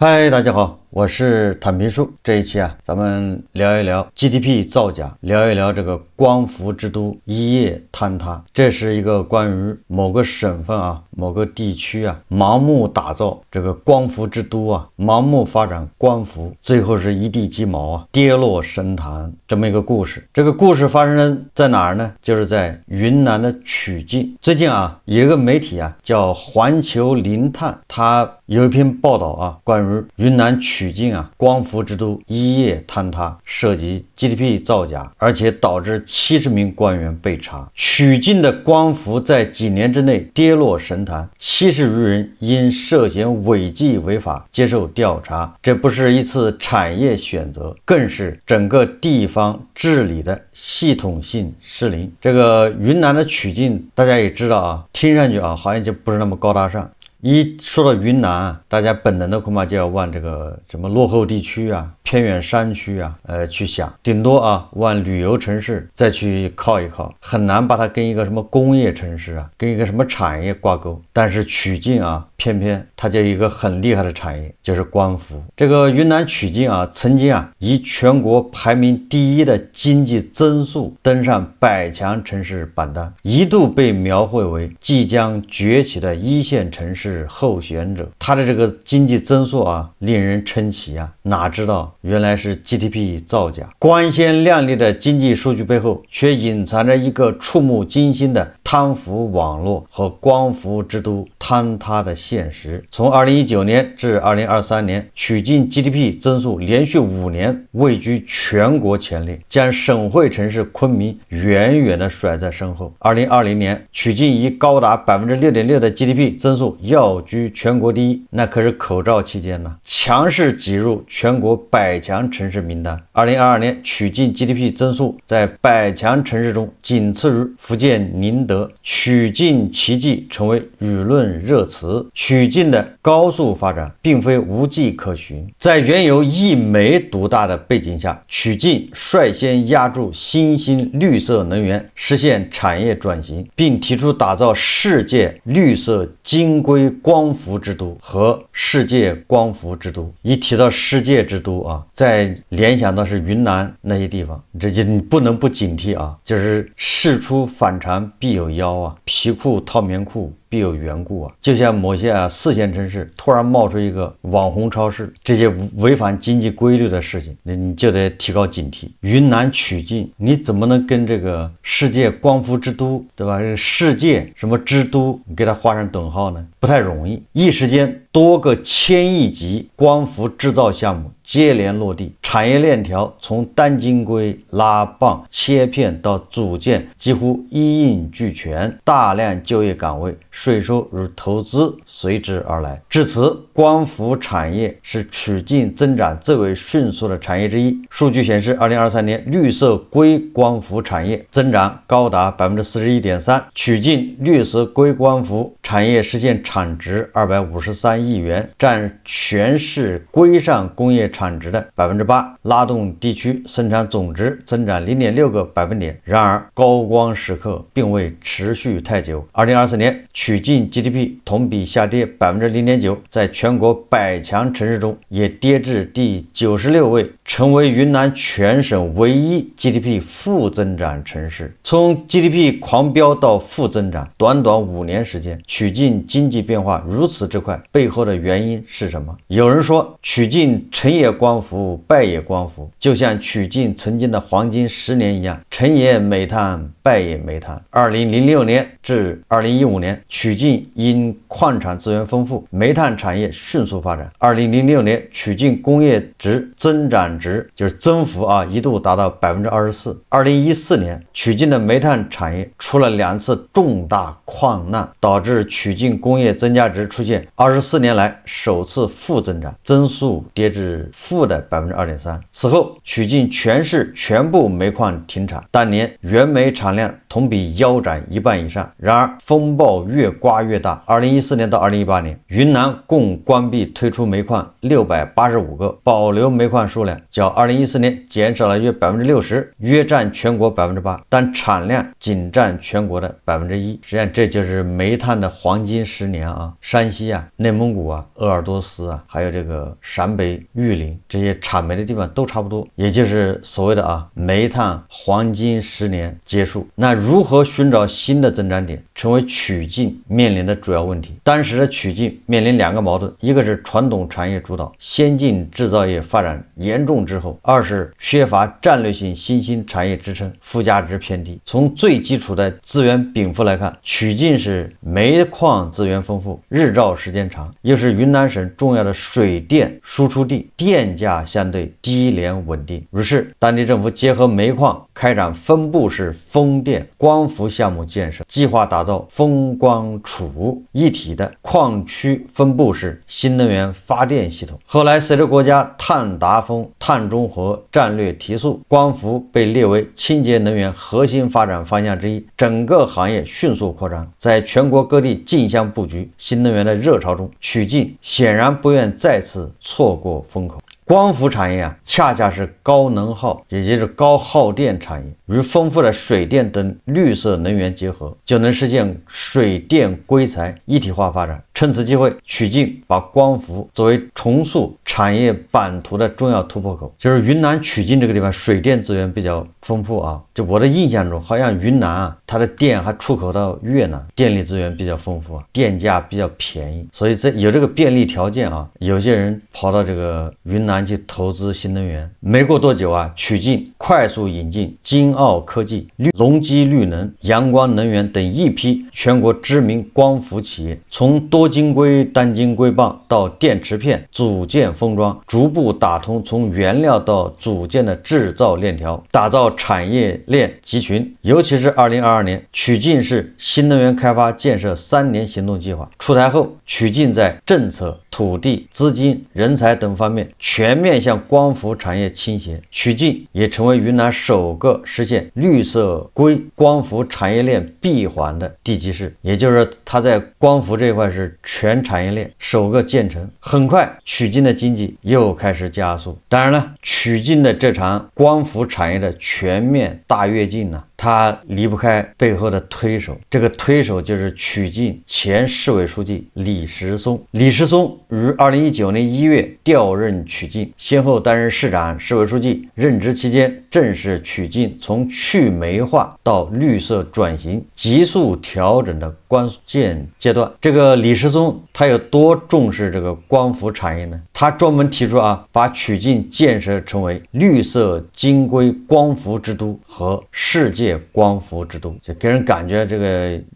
嗨，大家好，我是坦平叔。这一期咱们聊一聊 GDP 造假，聊一聊这个光伏之都一夜坍塌。这是一个关于某个省份某个地区盲目打造这个光伏之都盲目发展光伏，最后是一地鸡毛跌落神坛这么一个故事。这个故事发生在哪儿呢？就是在云南的曲靖。最近有一个媒体叫环球零碳，它有一篇报道关于云南曲靖光伏之都一夜坍塌，涉及 GDP 造假，而且导致70名官员被查。曲靖的光伏在几年之内跌落神坛，70余人因涉嫌违纪违法接受调查。这不是一次产业选择，更是整个地方治理的系统性失灵。这个云南的曲靖大家也知道听上去好像就不是那么高大上。一说到云南大家本能的恐怕就要往这个什么落后地区偏远山区去想，顶多往旅游城市再去靠一靠，很难把它跟一个什么工业城市跟一个什么产业挂钩。但是曲靖偏偏它就有一个很厉害的产业，就是光伏。这个云南曲靖曾经以全国排名第1的经济增速登上100强城市榜单，一度被描绘为即将崛起的一线城市候选者。它的这个经济增速令人称奇哪知道原来是 GDP 造假。光鲜亮丽的经济数据背后，却隐藏着一个触目惊心的贪腐网络和光伏之都坍塌的现实。从2019年至2023年，曲靖 GDP 增速连续5年位居全国前列，将省会城市昆明远远地甩在身后。2020年，曲靖以高达 6.6% 的 GDP 增速要居全国第1，那可是口罩期间强势挤入全国100强城市名单。2022年，曲靖 GDP 增速在100强城市中仅次于福建宁德，曲靖奇迹成为舆论热词。曲靖的高速发展并非无迹可寻，在原有一煤独大的背景下，曲靖率先压住新兴绿色能源，实现产业转型，并提出打造世界绿色金硅光伏之都和世界光伏之都。一提到世界之都再联想到是云南那些地方，这就你不能不警惕就是事出反常必有妖皮裤掏棉裤必有缘故就像某些4线城市突然冒出一个网红超市，这些违反经济规律的事情，你就得提高警惕。云南曲靖你怎么能跟这个世界光伏之都，对吧？这个世界什么之都你给它画上等号呢？不太容易。一时间多个1000亿级光伏制造项目接连落地，产业链条从单晶硅、拉棒、切片到组件几乎一应俱全，大量就业岗位、税收与投资随之而来。至此，光伏产业是曲靖增长最为迅速的产业之一。数据显示，2023年绿色硅光伏产业增长高达 41.3%， 曲靖绿色硅光伏产业实现产值253亿元，占全市硅上工业产值的 8%， 拉动地区生产总值增长 0.6个百分点。然而高光时刻并未持续太久。2024年曲靖 GDP 同比下跌 0.9%， 在全国100强城市中也跌至第96位，成为云南全省唯一 GDP 负增长城市。从 GDP 狂飙到负增长，短短5年时间，曲靖经济变化如此之快，背后的原因是什么？有人说，曲靖成也光伏，败也光伏，就像曲靖曾经的黄金10年一样，成也煤炭，败也煤炭。2006年至2015年，曲靖因矿产资源丰富，煤炭产业迅速发展。2006年，曲靖工业值增长值就是增幅一度达到 24%。2014年，曲靖的煤炭产业出了2次重大矿难，导致曲靖工业增加值出现24年来首次负增长，增速跌至负的 2.3%。此后，曲靖全市全部煤矿停产，当年原煤产量同比腰斩1半以上。然而风暴越越刮越大。2014年到2018年，云南共关闭推出煤矿685个，保留煤矿数量较2014年减少了约60%，约占全国8%，但产量仅占全国的1%。实际上这就是煤炭的黄金10年啊！山西啊、内蒙古啊、鄂尔多斯啊，还有这个陕北玉林这些产煤的地方都差不多，也就是所谓的煤炭黄金10年结束。那如何寻找新的增长点，成为曲靖面临的主要问题。当时的曲靖面临2个矛盾，一个是传统产业主导，先进制造业发展严重滞后；二是缺乏战略性新兴产业支撑，附加值偏低。从最基础的资源禀赋来看，曲靖是煤矿资源丰富，日照时间长，又是云南省重要的水电输出地，电价相对低廉稳定。于是当地政府结合煤矿开展分布式风电光伏项目建设，计划打造风光储一体的矿区分布式新能源发电系统。后来随着国家碳达峰、碳中和战略提速，光伏被列为清洁能源核心发展方向之一，整个行业迅速扩张，在全国各地竞相布局新能源的热潮中，曲靖显然不愿再次错过风口。光伏产业恰恰是高能耗，也就是高耗电产业，与丰富的水电等绿色能源结合，就能实现水电硅材一体化发展。趁此机会，曲靖把光伏作为重塑产业版图的重要突破口。就是云南曲靖这个地方水电资源比较丰富啊，就我的印象中，好像云南它的电还出口到越南，电力资源比较丰富电价比较便宜，所以有这个便利条件有些人跑到这个云南去投资新能源。没过多久曲靖快速引进金奥科技、隆基绿能、阳光能源等一批全国知名光伏企业，从多晶硅、单晶硅棒到电池片、组件封装，逐步打通从原料到组件的制造链条，打造产业链集群。尤其是2022年，曲靖市新能源开发建设3年行动计划出台后，曲靖在政策、土地、资金、人才等方面全面向光伏产业倾斜，曲靖也成为云南首个实现绿色硅光伏产业链闭环的地级市，也就是说它在光伏这一块是全产业链首个建成。很快曲靖的经济又开始加速。当然了，曲靖的这场光伏产业的全面大跃进它离不开背后的推手，这个推手就是曲靖前市委书记李石松。李石松于2019年1月调任曲靖，先后担任市长、市委书记，任职期间正是曲靖从去煤化到绿色转型急速调整的关键阶段。这个李石松他有多重视这个光伏产业呢？他专门提出把曲靖建设成为绿色晶硅光伏之都和世界光伏之都，就给人感觉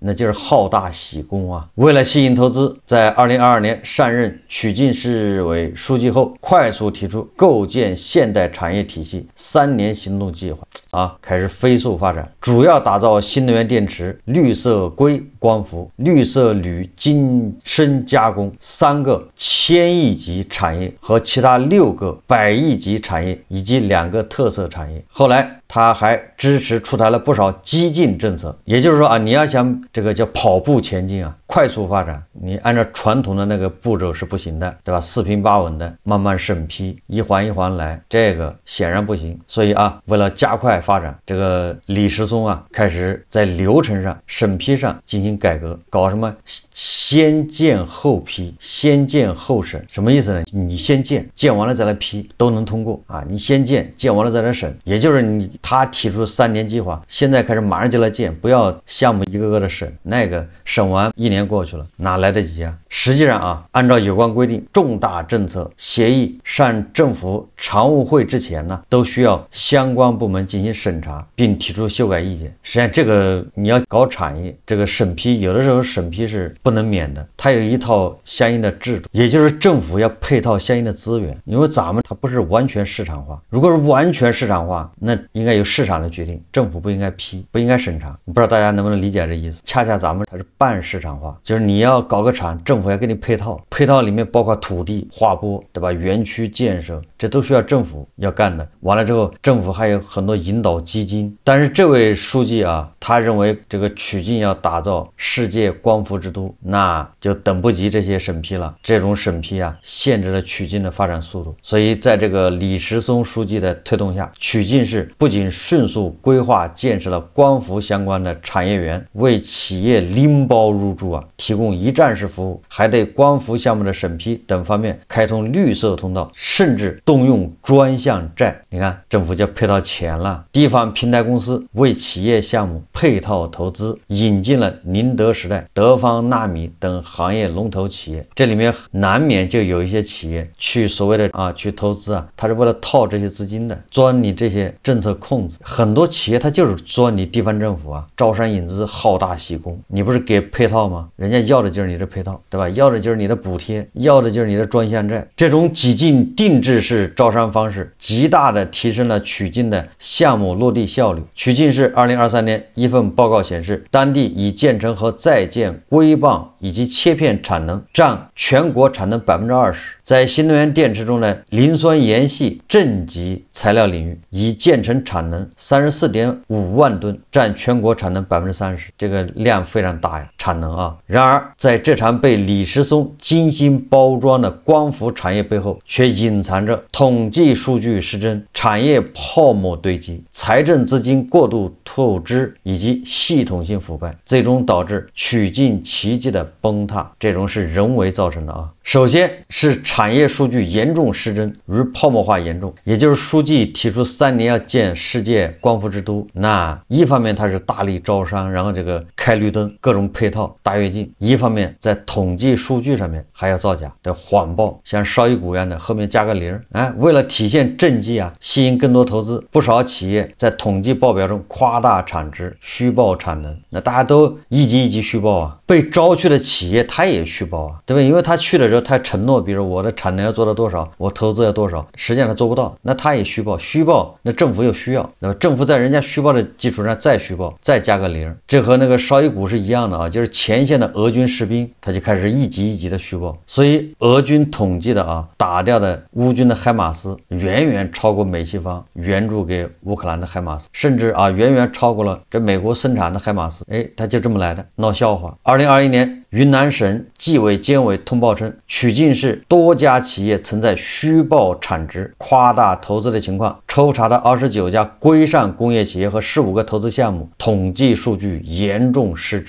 那就是好大喜功为了吸引投资，在2022年上任曲靖市委书记后，快速提出构建现代产业体系3年行动计划开始飞速发展，主要打造新能源电池、绿色硅光伏、绿色铝精深加工3个1000亿级产业和其他6个100亿级产业以及2个特色产业。后来他还支持出台了不少激进政策，也就是说你要想这个叫跑步前进快速发展，你按照传统的那个步骤是不行的，对吧？4平8稳的慢慢审批，一环一环来，这个显然不行。所以为了加快发展，这个李石松开始在流程上、审批上进行改革，搞什么先建后批、先建后审。什么意思呢？你先建完了再来批都能通过你先建完了再来审，也就是他提出3年计划，现在开始马上就来建，不要项目一个个的审，那个审完1年过去了，哪来得及实际上按照有关规定，重大政策协议上政府常务会之前都需要相关部门进行审查，并提出修改意见。实际上这个你要搞产业，这个审批有的时候审批是不能免的，它有一套相应的制度，也就是政府要配套相应的资源，因为咱们它不是完全市场化，如果是完全市场化，那应该由市场来决定，政府不应该批，不应该审查。不知道大家能不能理解这意思？恰恰咱们它是半市场化，就是你要搞个厂，政府要给你配套，配套里面包括土地、划拨，对吧？园区建设，这都需要政府要干的。完了之后，政府还有很多引导基金。但是这位书记啊，他认为这个曲靖要打造世界光伏之都，那就等不及这些审批了。这种审批啊，限制了曲靖的发展速度。所以在这个李石松书记的推动下，曲靖市不仅迅速规划建设了光伏相关的产业园，为企业拎包入驻啊，提供一站式服务，还对光伏项目的审批等方面开通绿色通道，甚至动用专项债。你看，政府就配套钱了。地方平台公司为企业项目配套投资，引进了宁德时代、德方纳米等行业龙头企业。这里面难免就有一些企业去所谓的去投资啊，他是为了套这些资金的，钻你这些政策空子。很多企业他就是钻你地方政府啊，招商引资，好大喜功。你不是给配套吗？人家要的就是你的配套，对吧？要的就是你的补贴，要的就是你的专项债。这种几近定制式招商方式，极大的提升了曲靖的项目落地效率。曲靖市2023年一份报告显示，当地已建成和在建硅棒以及切片产能占全国产能20%。在新能源电池中的磷酸盐系正极材料领域，已建成产能34.5万吨，占全国产能30%，这个量非常大呀，产能啊。然而，在这场被李石松精心包装的光伏产业背后，却隐藏着统计数据失真、产业泡沫堆积、财政资金过度透支以及系统性腐败，最终导致曲靖奇迹的崩塌。这种是人为造成的啊。首先是产业数据严重失真，与泡沫化严重。也就是书记提出3年要建世界光伏之都，那一方面他是大力招商，然后这个开绿灯，各种配套大跃进；一方面在统计数据上面还要造假的谎报，像绍伊古一样的后面加个0，为了体现政绩啊，吸引更多投资，不少企业在统计报表中夸大产值，虚报产能。那大家都一级一级虚报啊，被招去的企业他也虚报啊，对吧？因为他去的时候他承诺，比如我的产能要做到多少，我投资要多少，实际上他做不到，那他也虚报，虚报那政府又需要，那么政府在人家虚报的基础上再虚报，再加个0，这和那个绍伊古是一样的啊，就是前线的俄军士兵他就开始一级一级的虚报，所以俄军统计的打掉的乌军的海马斯远远超过美西方援助给乌克兰的海马斯，甚至远远超过了这美国生产的海马斯。他就这么来的，闹笑话。2021年云南省纪委监委通报称，曲靖市多家企业曾在虚报产值、夸大投资的情况，抽查的29家规上工业企业和15个投资项目，统计数据严重失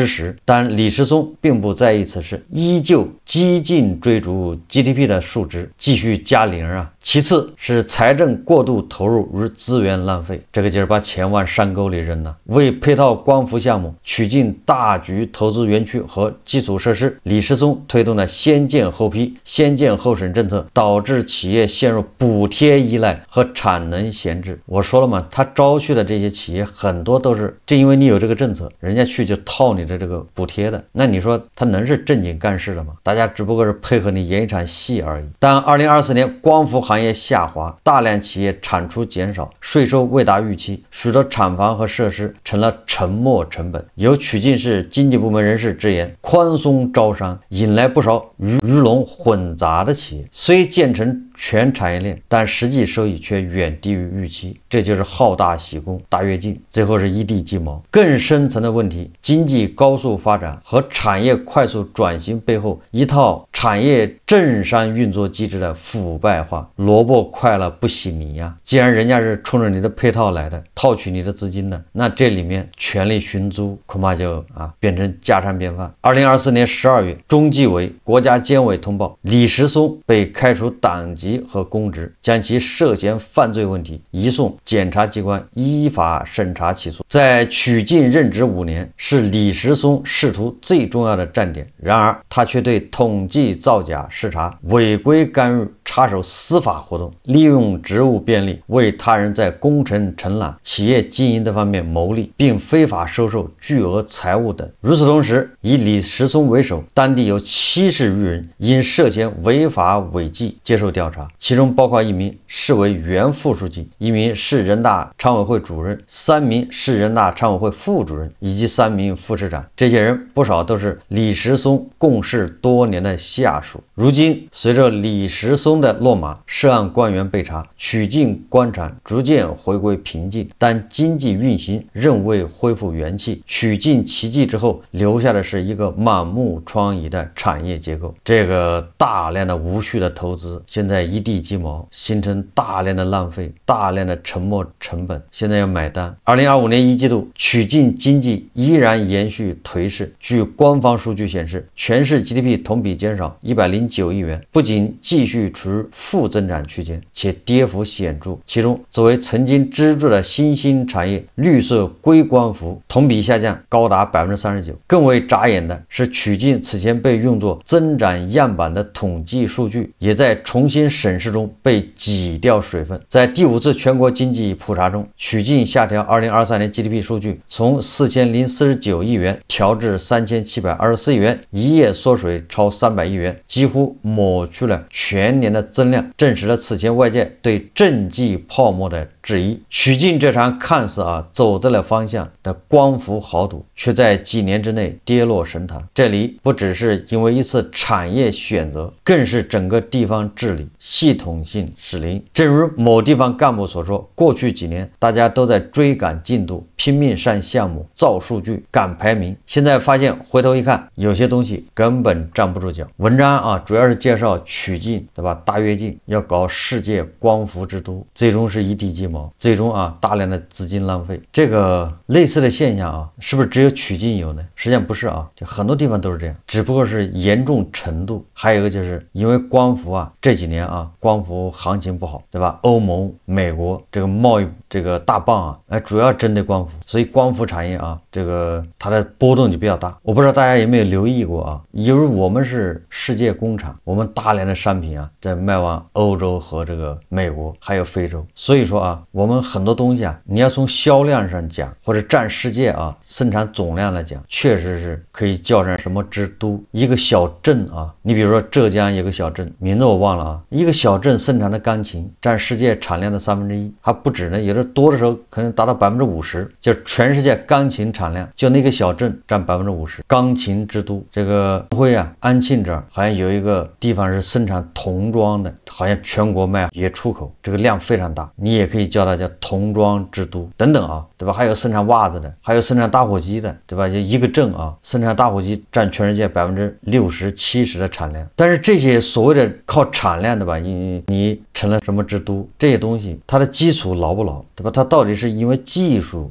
实。但李石松并不在意此事，依旧激进追逐 GDP 的数值，继续加0。其次是财政过度投入与资源浪费，这个就是把钱往山沟里扔了。为配套光伏项目，曲靖大局投资园区和基础设施，李石松推动了先建后批、先建后审政策，导致企业陷入补贴依赖和产能闲置。我说了嘛，他招去的这些企业很多都是正因为你有这个政策，人家去就套你的这个补贴的，那你说他能是正经干事的吗？大家只不过是配合你演一场戏而已。但2024年光伏行业下滑，大量企业产出减少，税收未达预期，许多厂房和设施成了沉没成本。有曲靖市经济部门人士直言，宽松招商引来不少鱼龙混杂的企业，虽建成全产业链，但实际收益却远低于预期。这就是好大喜功、大跃进，最后是一地鸡毛。更深层的问题，经济高速发展和产业快速转型背后，一套产业政商运作机制的腐败化，萝卜快了不洗泥呀。既然人家是冲着你的配套来的，套取你的资金的，那这里面权力寻租恐怕就变成家常便饭。2024年12月，中纪委、国家监委通报，李石松被开除党籍和公职，将其涉嫌犯罪问题移送检察机关依法审查起诉。在曲靖任职5年，是李石松仕途最重要的站点，然而他却对统计造假视察、违规干预、插手司法活动，利用职务便利为他人在工程承揽、企业经营等方面牟利，并非法收受巨额财物等。与此同时，以李石松为首，当地有70余人因涉嫌违法违纪接受调查。查，其中包括1名市委原副书记、1名市人大常委会主任、3名市人大常委会副主任以及3名副市长。这些人不少都是李石松共事多年的下属。如今随着李石松的落马，涉案官员被查，曲靖官场逐渐回归平静，但经济运行仍未恢复元气。曲靖奇迹之后，留下的是一个满目疮痍的产业结构。这个大量的无序的投资，现在一地鸡毛，形成大量的浪费，大量的沉没成本，现在要买单。2025年1季度，曲靖经济依然延续颓势。据官方数据显示，全市 GDP 同比减少109亿元，不仅继续处于负增长区间，且跌幅显著。其中，作为曾经支柱的新兴产业绿色硅光伏同比下降高达39%。更为眨眼的是，曲靖此前被用作增长样板的统计数据，也在重新审视中被挤掉水分。在第5次全国经济普查中，曲靖下调2023年 GDP 数据，从4049亿元调至3724亿元，一夜缩水超300亿元，几乎抹去了全年的增量，证实了此前外界对政绩泡沫的质疑。曲靖这场看似走对了方向的光伏豪赌，却在几年之内跌落神坛。这里不只是因为一次产业选择，更是整个地方治理系统性失灵。正如某地方干部所说，过去几年大家都在追赶进度，拼命上项目，造数据，赶排名，现在发现回头一看，有些东西根本站不住脚。文章主要是介绍曲靖，对吧？大跃进要搞世界光伏之都，最终是一地鸡毛，最终大量的资金浪费。这个类似的现象是不是只有曲靖有呢？实际上不是就很多地方都是这样，只不过是严重程度。还有一个就是因为光伏这几年光伏行情不好，对吧？欧盟、美国这个贸易这个大棒主要针对光伏，所以光伏产业这个它的波动就比较大。我不知道大家有没有留意过因为我们是世界工厂，我们大量的商品在卖往欧洲和这个美国还有非洲，所以说我们很多东西你要从销量上讲，或者占世界生产总量来讲，确实是可以叫上什么之都。一个小镇你比如说浙江有个小镇，名字我忘了一个小镇生产的钢琴占世界产量的1/3，还不止呢，有的多的时候可能达到50%，就全世界钢琴产量就那个小镇占50%，钢琴之都。这个会安庆这儿好像有一个地方是生产童装的，好像全国卖也出口，这个量非常大，你也可以叫它叫童装之都等等对吧？还有生产袜子的，还有生产打火机的，对吧？就一个镇生产打火机占全世界60%-70%的产量。但是这些所谓的靠产量的吧，你成了什么之都，这些东西它的基础牢不牢，对吧？它到底是因为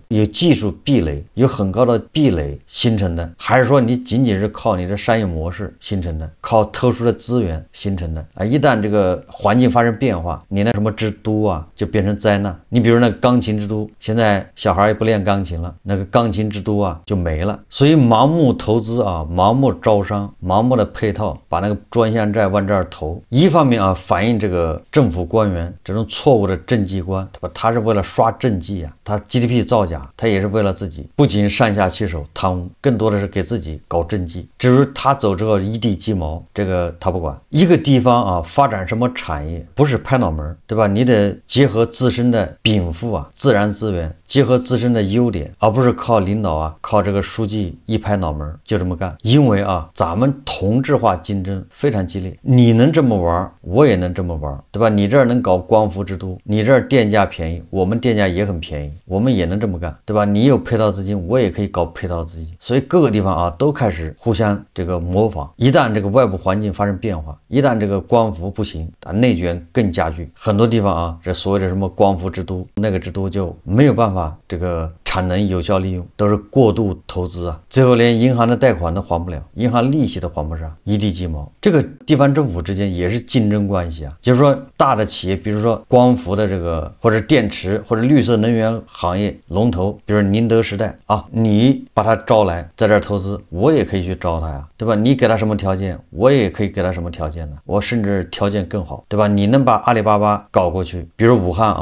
有技术壁垒，有很高的壁垒形成的，还是说你仅仅是靠你的商业模式形成的，靠特殊的资源形成的一旦这个环境发生变化，你那什么之都就变成灾难。你比如那个钢琴之都，现在小孩也不练钢琴了，那个钢琴之都就没了。所以盲目投资盲目招商，盲目的配套，把那个专项债往这儿投，一方面反映这个政府官员这种错误的政绩观，对吧？他是为了刷政绩他 GDP 造假，他也是为了自己，不仅上下其手贪污，更多的是给自己搞政绩。至于他走之后一地鸡毛，这个他不管。一个地方发展什么产业，不是拍脑门，对吧？你得结合自身的禀赋自然资源，结合自身的优点，而不是靠领导靠这个书记一拍脑门就这么干。因为咱们同质化竞争非常激烈，你能这么玩，我也能这么玩，对吧？你这儿能搞光伏之都，你这儿电价便宜，我们电价也很便宜，我们也能这么干，对吧？你有配套资金，我也可以搞配套资金。所以各个地方都开始互相这个模仿。一旦这个外部环境发生变化，一旦这个光伏不行内卷更加剧，很多地方这所谓的什么光伏之都，那个之都就没有办法这个产能有效利用，都是过度投资最后连银行的贷款都还不了，银行利息都还不上，一地鸡毛。这个地方政府之间也是竞争关系就是说大的企业，比如说光伏的这个或者电池或者绿色能源行业龙头，比如宁德时代你把它招来在这儿投资，我也可以去招它对吧？你给他什么条件，我也可以给他什么条件呢？我甚至条件更好，对吧？你能把阿里巴巴搞过去，比如武汉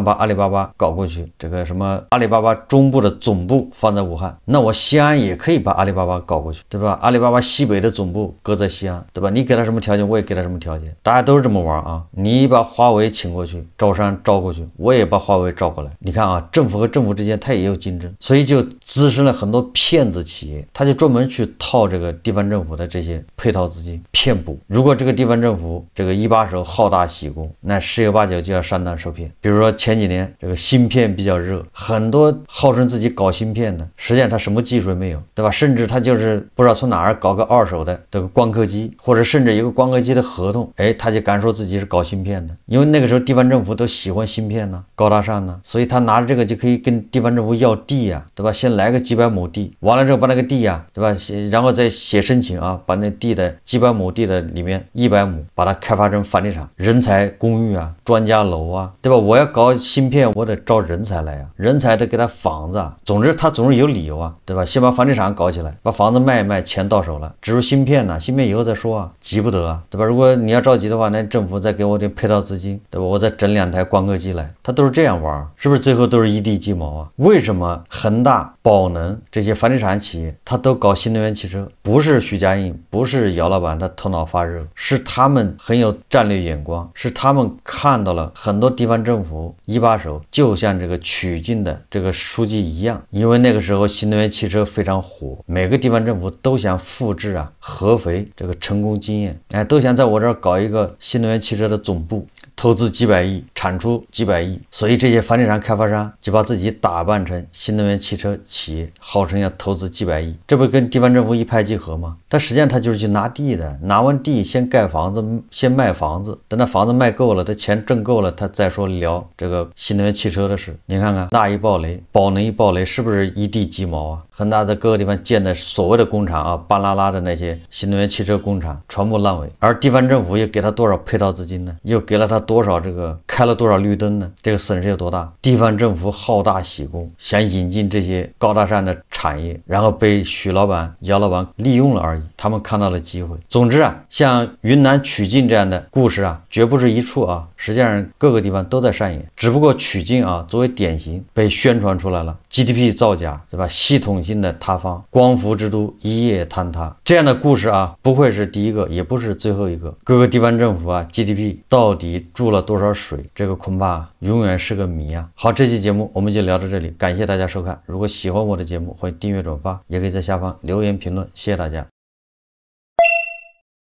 把阿里巴巴搞过去，这个什么阿里巴巴中部的总部放在武汉，那我西安也可以把阿里巴巴搞过去，对吧？阿里巴巴西北的总部搁在西安，对吧？你给他什么条件，我也给他什么条件，大家都是这么玩啊。你把华为请过去，招商招过去，我也把华为招过来。你看啊，政府和政府之间它也有竞争，所以就滋生了很多骗子企业，他就专门去套这个地方政府的这些配套资金骗补。如果这个地方政府这个一把手好大喜功，那十有八九就要上当受骗。比如说前几年这个芯片比较热，很多号称自己搞芯片的，实际上他什么技术也没有，对吧？甚至他就是不知道从哪儿搞个二手的这个光刻机，或者甚至一个光刻机的合同，他就敢说自己是搞芯片的。因为那个时候地方政府都喜欢芯片呢，高大上呢，所以他拿着这个就可以跟地方政府要地呀，对吧？先来个几百亩地，完了之后把那个地呀，对吧？然后再写申请啊，把那地的几百亩地的里面100亩把它开发成房地产、人才公寓啊、专家楼啊，对吧？我要搞芯片，我得招人才来啊，人才得给他房子啊，总之他总是有理由啊，对吧？先把房地产搞起来，把房子卖一卖，钱到手了，植入芯片呢，芯片以后再说啊，急不得啊，对吧？如果你要着急的话，那政府再给我点配套资金，对吧？我再整2台光刻机来，他都是这样玩，是不是最后都是一地鸡毛啊？为什么恒大、宝能这些房地产企业他都搞新能源汽车？不是许家印，不是姚老板他头脑发热，是他们很有战略眼光，是他们看到了很多地方政府一把手就像这个曲靖的这个书记一样，因为那个时候新能源汽车非常火，每个地方政府都想复制啊合肥这个成功经验，都想在我这儿搞一个新能源汽车的总部，投资几百亿，产出几百亿，所以这些房地产开发商就把自己打扮成新能源汽车企业，号称要投资几百亿，这不跟地方政府一拍即合吗？但实际上他就是去拿地的，拿完地先盖房子，先卖房子，等那房子卖够了，他钱挣够了，他再说聊这个新能源汽车的事。你看看大一暴雷，宝能一暴雷，是不是一地鸡毛啊？恒大在各个地方建的所谓的工厂啊，巴拉拉的那些新能源汽车工厂全部烂尾，而地方政府又给他多少配套资金呢？又给了他多少开了多少绿灯呢？这个损失有多大？地方政府好大喜功，想引进这些高大上的产业，然后被许老板、姚老板利用了而已。他们看到了机会。总之啊，像云南曲靖这样的故事啊，绝不是一处啊，实际上各个地方都在上演。只不过曲靖啊，作为典型被宣传出来了 ，GDP 造假，对吧？系统性的塌方，光伏之都一夜坍塌，这样的故事啊，不会是第一个，也不是最后一个。各个地方政府啊 ，GDP 到底注了多少水？这个恐怕永远是个谜啊！好，这期节目我们就聊到这里，感谢大家收看。如果喜欢我的节目，欢迎订阅转发，也可以在下方留言评论，谢谢大家。